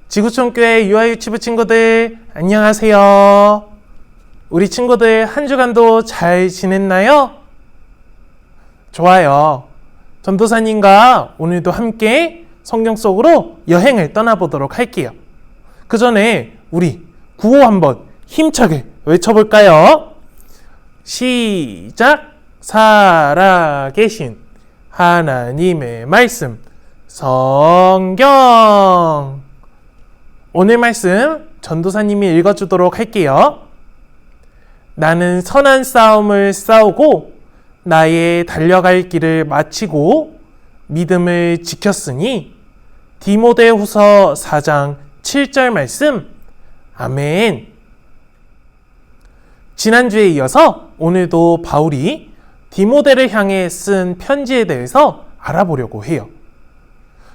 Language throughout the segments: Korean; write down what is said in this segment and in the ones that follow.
지구촌교회 유아유치부 친구들 안녕하세요. 우리 친구들 한 주간도 잘 지냈나요? 좋아요. 전도사님과 오늘도 함께 성경 속으로 여행을 떠나보도록 할게요. 그 전에 우리 구호 한번 힘차게 외쳐볼까요? 시작! 살아계신 하나님의 말씀 성경. 오늘 말씀 전도사님이 읽어주도록 할게요. 나는 선한 싸움을 싸우고 나의 달려갈 길을 마치고 믿음을 지켰으니 디모데후서 4장 7절 말씀. 아멘. 지난주에 이어서 오늘도 바울이 디모데를 향해 쓴 편지에 대해서 알아보려고 해요.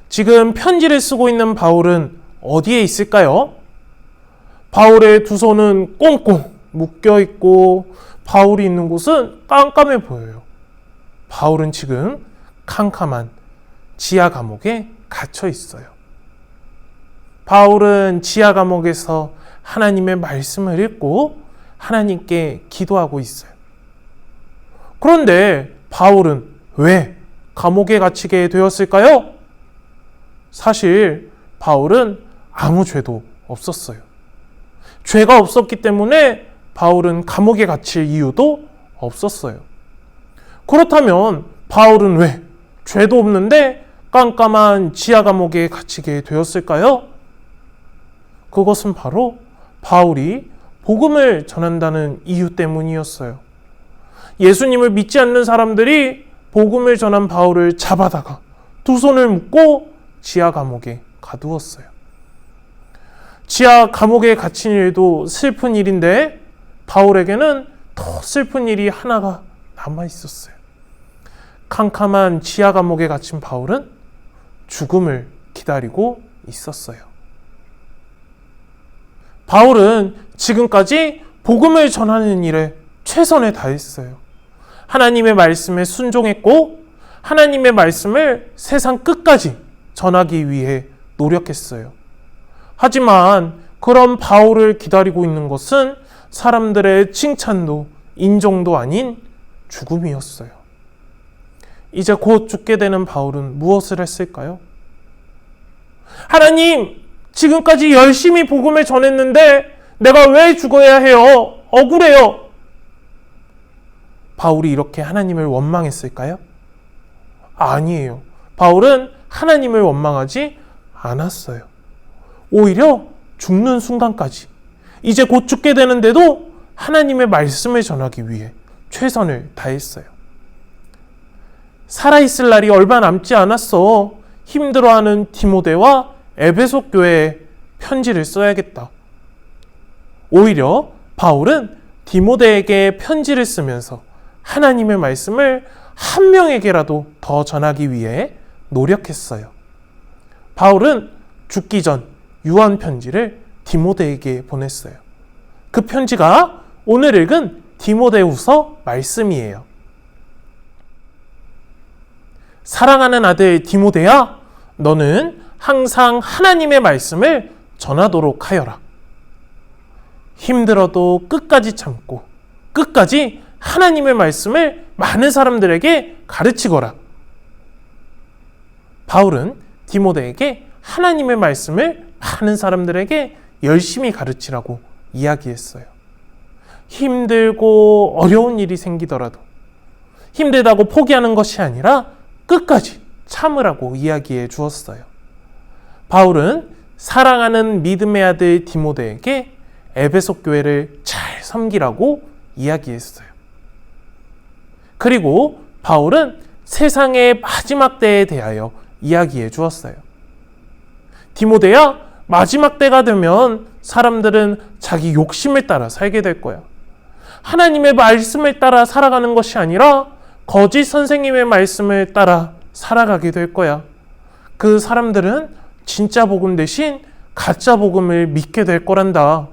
지금 편지를 쓰고 있는 바울은 어디에 있을까요? 바울의 두 손은 꽁꽁 묶여 있고 바울이 있는 곳은 깜깜해 보여요. 바울은 지금 캄캄한 지하 감옥에 갇혀 있어요. 바울은 지하 감옥에서 하나님의 말씀을 읽고 하나님께 기도하고 있어요. 그런데 바울은 왜 감옥에 갇히게 되었을까요? 사실 바울은 아무 죄도 없었어요. 죄가 없었기 때문에 바울은 감옥에 갇힐 이유도 없었어요. 그렇다면 바울은 왜 죄도 없는데 깜깜한 지하 감옥에 갇히게 되었을까요? 그것은 바로 바울이 복음을 전한다는 이유 때문이었어요. 예수님을 믿지 않는 사람들이 복음을 전한 바울을 잡아다가 두 손을 묶고 지하 감옥에 가두었어요. 지하 감옥에 갇힌 일도 슬픈 일인데 바울에게는 더 슬픈 일이 하나가 남아 있었어요. 캄캄한 지하 감옥에 갇힌 바울은 죽음을 기다리고 있었어요. 바울은 지금까지 복음을 전하는 일에 최선을 다했어요. 하나님의 말씀에 순종했고 하나님의 말씀을 세상 끝까지 전하기 위해 노력했어요. 하지만 그런 바울을 기다리고 있는 것은 사람들의 칭찬도 인정도 아닌 죽음이었어요. 이제 곧 죽게 되는 바울은 무엇을 했을까요? 하나님, 지금까지 열심히 복음을 전했는데 내가 왜 죽어야 해요? 억울해요. 바울이 이렇게 하나님을 원망했을까요? 아니에요. 바울은 하나님을 원망하지 않았어요. 오히려 죽는 순간까지 이제 곧 죽게 되는데도 하나님의 말씀을 전하기 위해 최선을 다했어요. 살아있을 날이 얼마 남지 않았어. 힘들어하는 디모데와 에베소 교회에 편지를 써야겠다. 오히려 바울은 디모데에게 편지를 쓰면서 하나님의 말씀을 한 명에게라도 더 전하기 위해 노력했어요. 바울은 죽기 전 유언 편지를 디모데에게 보냈어요. 그 편지가 오늘 읽은 디모데후서 말씀이에요. 사랑하는 아들 디모데야, 너는 항상 하나님의 말씀을 전하도록 하여라. 힘들어도 끝까지 참고 끝까지 하나님의 말씀을 많은 사람들에게 가르치거라. 바울은 디모데에게 하나님의 말씀을 많은 사람들에게 열심히 가르치라고 이야기했어요. 힘들고 어려운 일이 생기더라도 힘들다고 포기하는 것이 아니라 끝까지 참으라고 이야기해 주었어요. 바울은 사랑하는 믿음의 아들 디모데에게 에베소 교회를 잘 섬기라고 이야기했어요. 그리고 바울은 세상의 마지막 때에 대하여 이야기해 주었어요. 디모데야, 마지막 때가 되면 사람들은 자기 욕심을 따라 살게 될 거야. 하나님의 말씀을 따라 살아가는 것이 아니라 거짓 선생님의 말씀을 따라 살아가게 될 거야. 그 사람들은 진짜 복음 대신 가짜 복음을 믿게 될 거란다.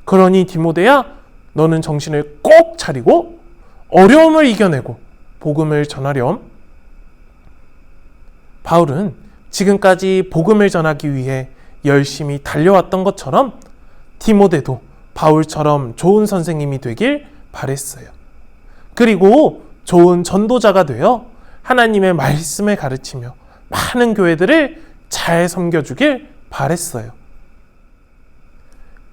그러니 디모데야, 너는 정신을 꼭 차리고 어려움을 이겨내고 복음을 전하렴. 바울은 지금까지 복음을 전하기 위해 열심히 달려왔던 것처럼 디모데도 바울처럼 좋은 선생님이 되길 바랬어요. 그리고 좋은 전도자가 되어 하나님의 말씀을 가르치며 많은 교회들을 잘 섬겨주길 바랬어요.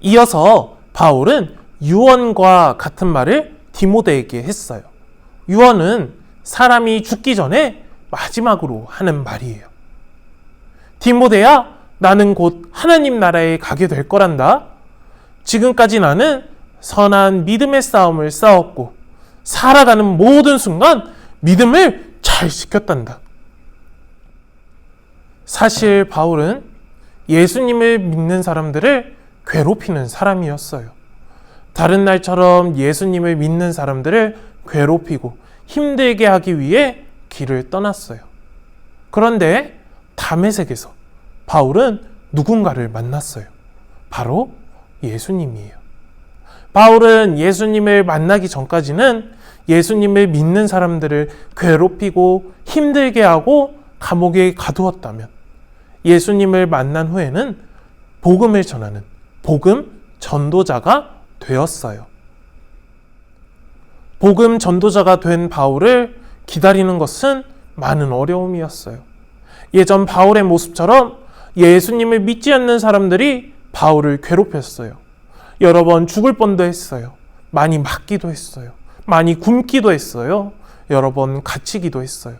이어서 바울은 유언과 같은 말을 디모데에게 했어요. 유언은 사람이 죽기 전에 마지막으로 하는 말이에요. 디모데야, 나는 곧 하나님 나라에 가게 될 거란다. 지금까지 나는 선한 믿음의 싸움을 싸웠고 살아가는 모든 순간 믿음을 잘 지켰단다. 사실 바울은 예수님을 믿는 사람들을 괴롭히는 사람이었어요. 다른 날처럼 예수님을 믿는 사람들을 괴롭히고 힘들게 하기 위해 길을 떠났어요. 그런데 다메섹에서 바울은 누군가를 만났어요. 바로 예수님이에요. 바울은 예수님을 만나기 전까지는 예수님을 믿는 사람들을 괴롭히고 힘들게 하고 감옥에 가두었다면, 예수님을 만난 후에는 복음을 전하는 복음 전도자가 되었어요. 복음 전도자가 된 바울을 기다리는 것은 많은 어려움이었어요. 예전 바울의 모습처럼 예수님을 믿지 않는 사람들이 바울을 괴롭혔어요. 여러 번 죽을 뻔도 했어요. 많이 맞기도 했어요. 많이 굶기도 했어요. 여러 번 갇히기도 했어요.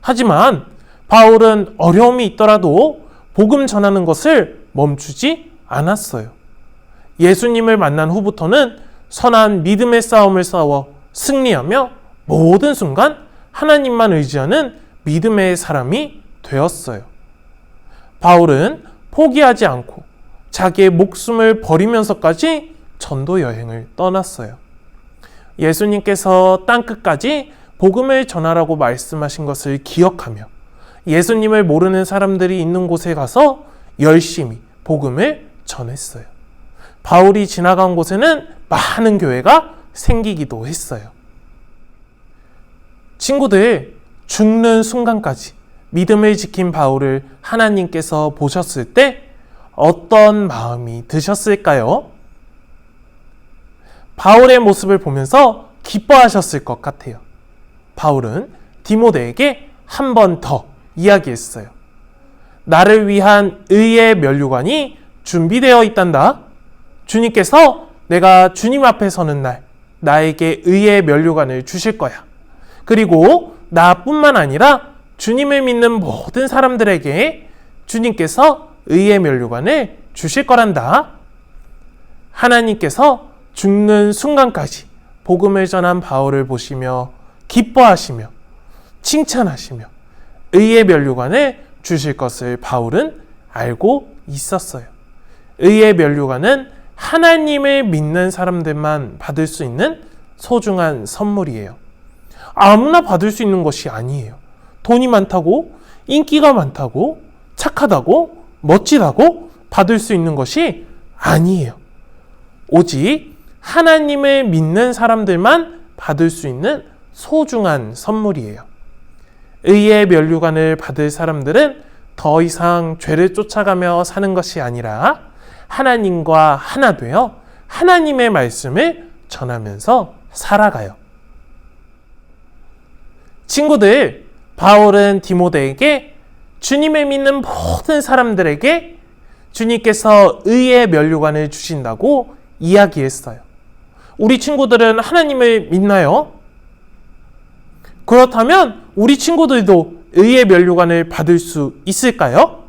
하지만 바울은 어려움이 있더라도 복음 전하는 것을 멈추지 않았어요. 예수님을 만난 후부터는 선한 믿음의 싸움을 싸워 승리하며 모든 순간 하나님만 의지하는 믿음의 사람이 되었어요. 바울은 포기하지 않고 자기의 목숨을 버리면서까지 전도 여행을 떠났어요. 예수님께서 땅끝까지 복음을 전하라고 말씀하신 것을 기억하며 예수님을 모르는 사람들이 있는 곳에 가서 열심히 복음을 전했어요. 바울이 지나간 곳에는 많은 교회가 생기기도 했어요. 친구들, 죽는 순간까지 믿음을 지킨 바울을 하나님께서 보셨을 때 어떤 마음이 드셨을까요? 바울의 모습을 보면서 기뻐하셨을 것 같아요. 바울은 디모데에게 한 번 더 이야기했어요. 나를 위한 의의 면류관이 준비되어 있단다. 주님께서 내가 주님 앞에 서는 날 나에게 의의 면류관을 주실 거야. 그리고 나뿐만 아니라 주님을 믿는 모든 사람들에게 주님께서 의의 면류관을 주실 거란다. 하나님께서 죽는 순간까지 복음을 전한 바울을 보시며 기뻐하시며 칭찬하시며 의의 면류관을 주실 것을 바울은 알고 있었어요. 의의 면류관은 하나님을 믿는 사람들만 받을 수 있는 소중한 선물이에요. 아무나 받을 수 있는 것이 아니에요. 돈이 많다고, 인기가 많다고, 착하다고, 멋지다고 받을 수 있는 것이 아니에요. 오직 하나님을 믿는 사람들만 받을 수 있는 소중한 선물이에요. 의의 면류관을 받을 사람들은 더 이상 죄를 쫓아가며 사는 것이 아니라 하나님과 하나 되어 하나님의 말씀을 전하면서 살아가요. 친구들, 바울은 디모데에게 주님을 믿는 모든 사람들에게 주님께서 의의 면류관을 주신다고 이야기했어요. 우리 친구들은 하나님을 믿나요? 그렇다면 우리 친구들도 의의 면류관을 받을 수 있을까요?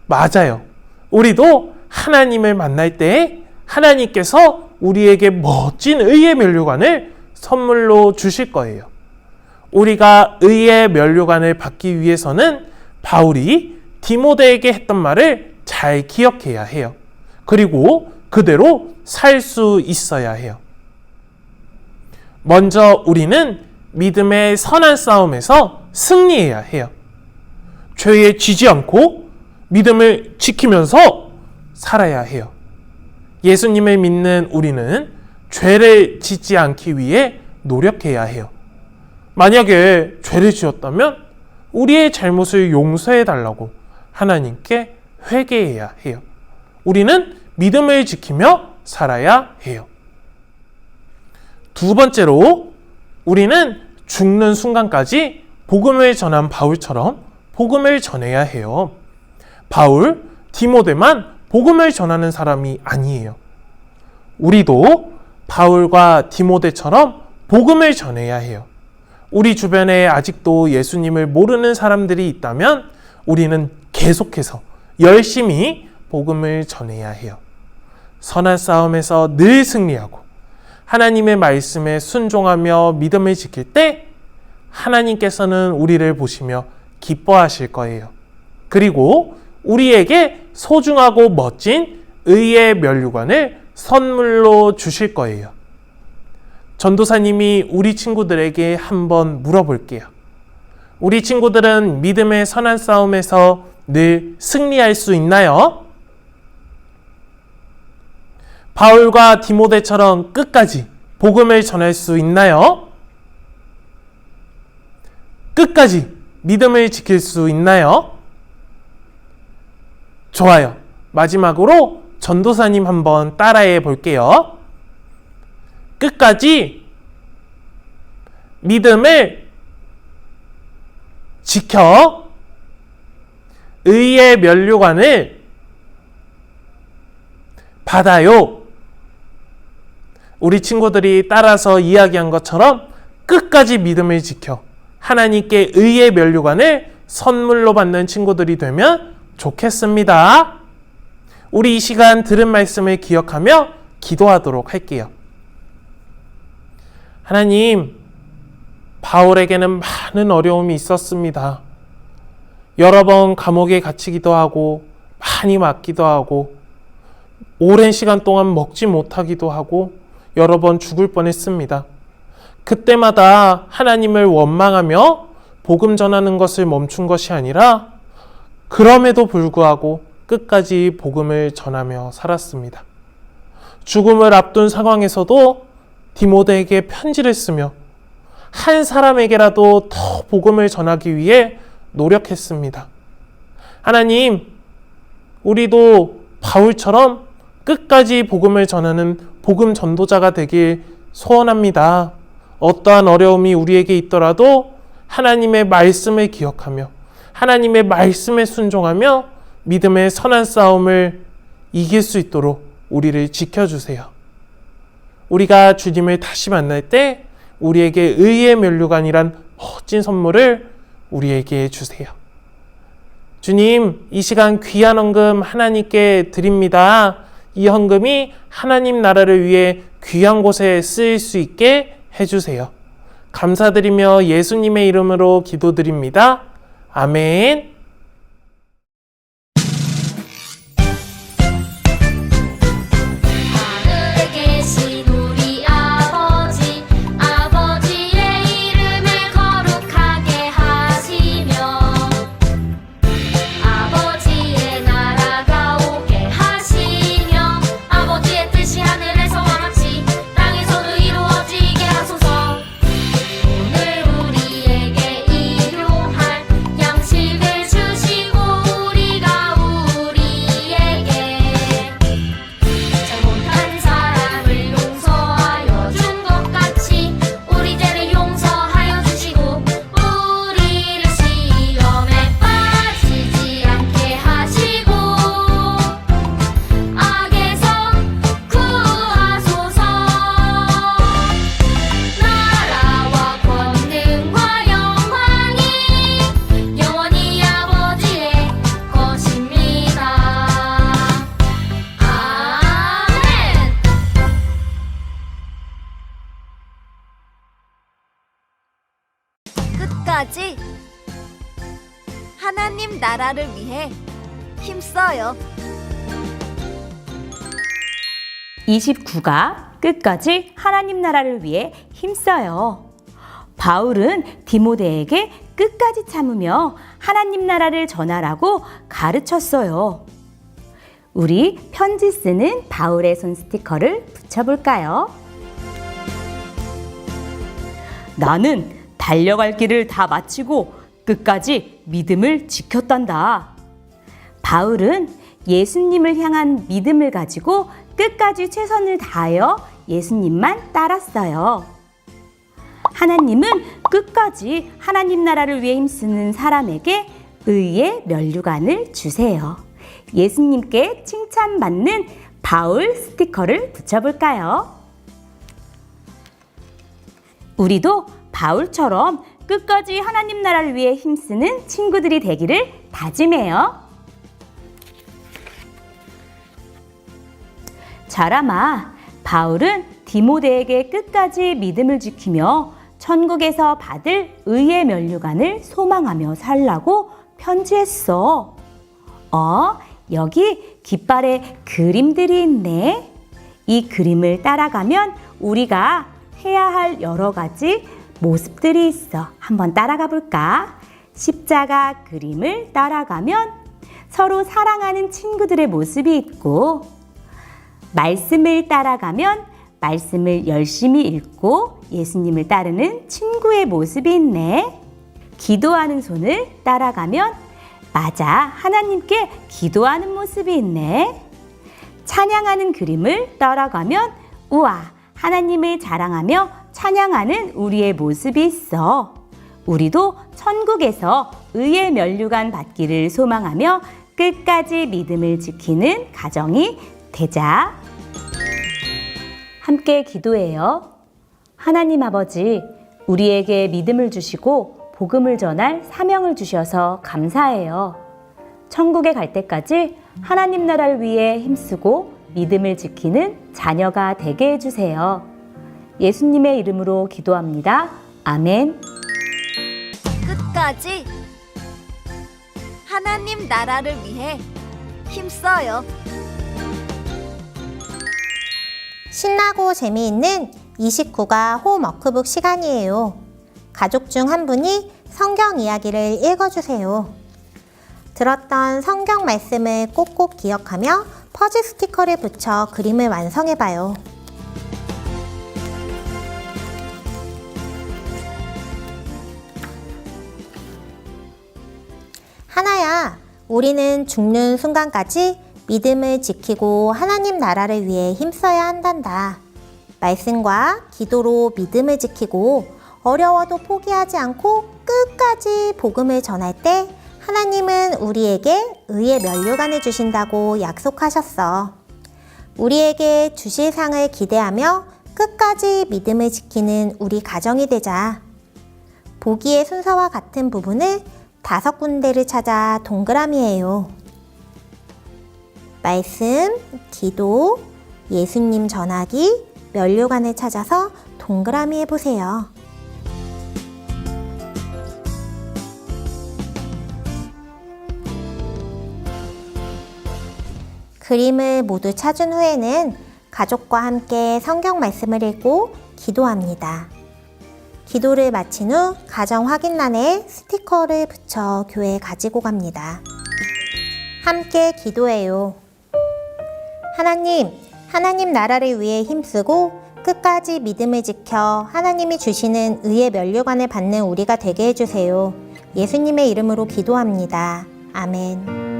맞아요. 우리도 하나님을 만날 때 하나님께서 우리에게 멋진 의의 면류관을 선물로 주실 거예요. 우리가 의의 면류관을 받기 위해서는 바울이 디모데에게 했던 말을 잘 기억해야 해요. 그리고 그대로 살 수 있어야 해요. 먼저 우리는 믿음의 선한 싸움에서 승리해야 해요. 죄에 지지 않고 믿음을 지키면서 살아야 해요. 예수님을 믿는 우리는 죄를 짓지 않기 위해 노력해야 해요. 만약에 죄를 지었다면 우리의 잘못을 용서해 달라고 하나님께 회개해야 해요. 우리는 믿음을 지키며 살아야 해요. 두 번째로 우리는 죽는 순간까지 복음을 전한 바울처럼 복음을 전해야 해요. 바울, 디모데만 복음을 전하는 사람이 아니에요. 우리도 바울과 디모데처럼 복음을 전해야 해요. 우리 주변에 아직도 예수님을 모르는 사람들이 있다면 우리는 계속해서 열심히 복음을 전해야 해요. 선한 싸움에서 늘 승리하고 하나님의 말씀에 순종하며 믿음을 지킬 때 하나님께서는 우리를 보시며 기뻐하실 거예요. 그리고 우리에게 소중하고 멋진 의의 면류관을 선물로 주실 거예요. 전도사님이 우리 친구들에게 한번 물어볼게요. 우리 친구들은 믿음의 선한 싸움에서 늘 승리할 수 있나요? 바울과 디모데처럼 끝까지 복음을 전할 수 있나요? 끝까지 믿음을 지킬 수 있나요? 좋아요. 마지막으로 전도사님 한번 따라해 볼게요. 끝까지 믿음을 지켜 의의 면류관을 받아요. 우리 친구들이 따라서 이야기한 것처럼 끝까지 믿음을 지켜 하나님께 의의 면류관을 선물로 받는 친구들이 되면 좋겠습니다. 우리 이 시간 들은 말씀을 기억하며 기도하도록 할게요. 하나님, 바울에게는 많은 어려움이 있었습니다. 여러 번 감옥에 갇히기도 하고 많이 맞기도 하고 오랜 시간 동안 먹지 못하기도 하고 여러 번 죽을 뻔했습니다. 그때마다 하나님을 원망하며 복음 전하는 것을 멈춘 것이 아니라 그럼에도 불구하고 끝까지 복음을 전하며 살았습니다. 죽음을 앞둔 상황에서도 디모데에게 편지를 쓰며 한 사람에게라도 더 복음을 전하기 위해 노력했습니다. 하나님, 우리도 바울처럼 끝까지 복음을 전하는 복음 전도자가 되길 소원합니다. 어떠한 어려움이 우리에게 있더라도 하나님의 말씀을 기억하며 하나님의 말씀에 순종하며 믿음의 선한 싸움을 이길 수 있도록 우리를 지켜주세요. 우리가 주님을 다시 만날 때 우리에게 의의 면류관이란 멋진 선물을 우리에게 주세요. 주님, 이 시간 귀한 헌금 하나님께 드립니다. 이 헌금이 하나님 나라를 위해 귀한 곳에 쓰일 수 있게 해주세요. 감사드리며 예수님의 이름으로 기도드립니다. 아멘. 하늘에 계신 우리 아버지, 아버지의 이름을 거룩하게 하시며 아버지의 나라가 오게 하시며 아버지의 뜻이 하늘에서와 같이 땅에서도 이루어지게 하소서. 오늘 우리에게 일용할 양식을 주시고 우리가 우리에게 잘못한 사람을 용서하여 준 것 같이 우리 죄를 용서하여 주시고 우리를 시험에 빠지지 않게 하시고 악에서 구하소서. 나라와 권능과 영광이 영원히 아버지의 것입니다. 아멘. 끝까지 하나님 나라를 위해 힘써요. 29가 끝까지 하나님 나라를 위해 힘써요. 바울은 디모데에게 끝까지 참으며 하나님 나라를 전하라고 가르쳤어요. 우리 편지 쓰는 바울의 손 스티커를 붙여볼까요? 나는 달려갈 길을 다 마치고 끝까지 믿음을 지켰단다. 바울은 예수님을 향한 믿음을 가지고 끝까지 최선을 다하여 예수님만 따랐어요. 하나님은 끝까지 하나님 나라를 위해 힘쓰는 사람에게 의의 면류관을 주세요. 예수님께 칭찬받는 바울 스티커를 붙여볼까요? 우리도 바울처럼 끝까지 하나님 나라를 위해 힘쓰는 친구들이 되기를 다짐해요. 자라마, 바울은 디모데에게 끝까지 믿음을 지키며 천국에서 받을 의의 면류관을 소망하며 살라고 편지했어. 여기 깃발에 그림들이 있네. 이 그림을 따라가면 우리가 해야 할 여러 가지 모습들이 있어. 한번 따라가 볼까? 십자가 그림을 따라가면 서로 사랑하는 친구들의 모습이 있고, 말씀을 따라가면 말씀을 열심히 읽고 예수님을 따르는 친구의 모습이 있네. 기도하는 손을 따라가면 맞아, 하나님께 기도하는 모습이 있네. 찬양하는 그림을 따라가면 우와, 하나님을 자랑하며 찬양하는 우리의 모습이 있어. 우리도 천국에서 의의 면류관 받기를 소망하며 끝까지 믿음을 지키는 가정이 되자. 함께 기도해요. 하나님 아버지, 우리에게 믿음을 주시고 복음을 전할 사명을 주셔서 감사해요. 천국에 갈 때까지 하나님 나라를 위해 힘쓰고 믿음을 지키는 자녀가 되게 해주세요. 예수님의 이름으로 기도합니다. 아멘. 끝까지 하나님 나라를 위해 힘써요. 신나고 재미있는 29가 홈워크북 시간이에요. 가족 중 한 분이 성경 이야기를 읽어주세요. 들었던 성경 말씀을 꼭꼭 기억하며 퍼즐 스티커를 붙여 그림을 완성해봐요. 하나야, 우리는 죽는 순간까지 믿음을 지키고 하나님 나라를 위해 힘써야 한단다. 말씀과 기도로 믿음을 지키고 어려워도 포기하지 않고 끝까지 복음을 전할 때 하나님은 우리에게 의의 면류관을 주신다고 약속하셨어. 우리에게 주실 상을 기대하며 끝까지 믿음을 지키는 우리 가정이 되자. 보기의 순서와 같은 부분을 5군데를 찾아 동그라미해요. 말씀, 기도, 예수님 전하기, 면류관을 찾아서 동그라미 해보세요. 그림을 모두 찾은 후에는 가족과 함께 성경 말씀을 읽고 기도합니다. 기도를 마친 후 가정 확인란에 스티커를 붙여 교회에 가지고 갑니다. 함께 기도해요. 하나님 나라를 위해 힘쓰고 끝까지 믿음을 지켜 하나님이 주시는 의의 면류관을 받는 우리가 되게 해주세요. 예수님의 이름으로 기도합니다. 아멘.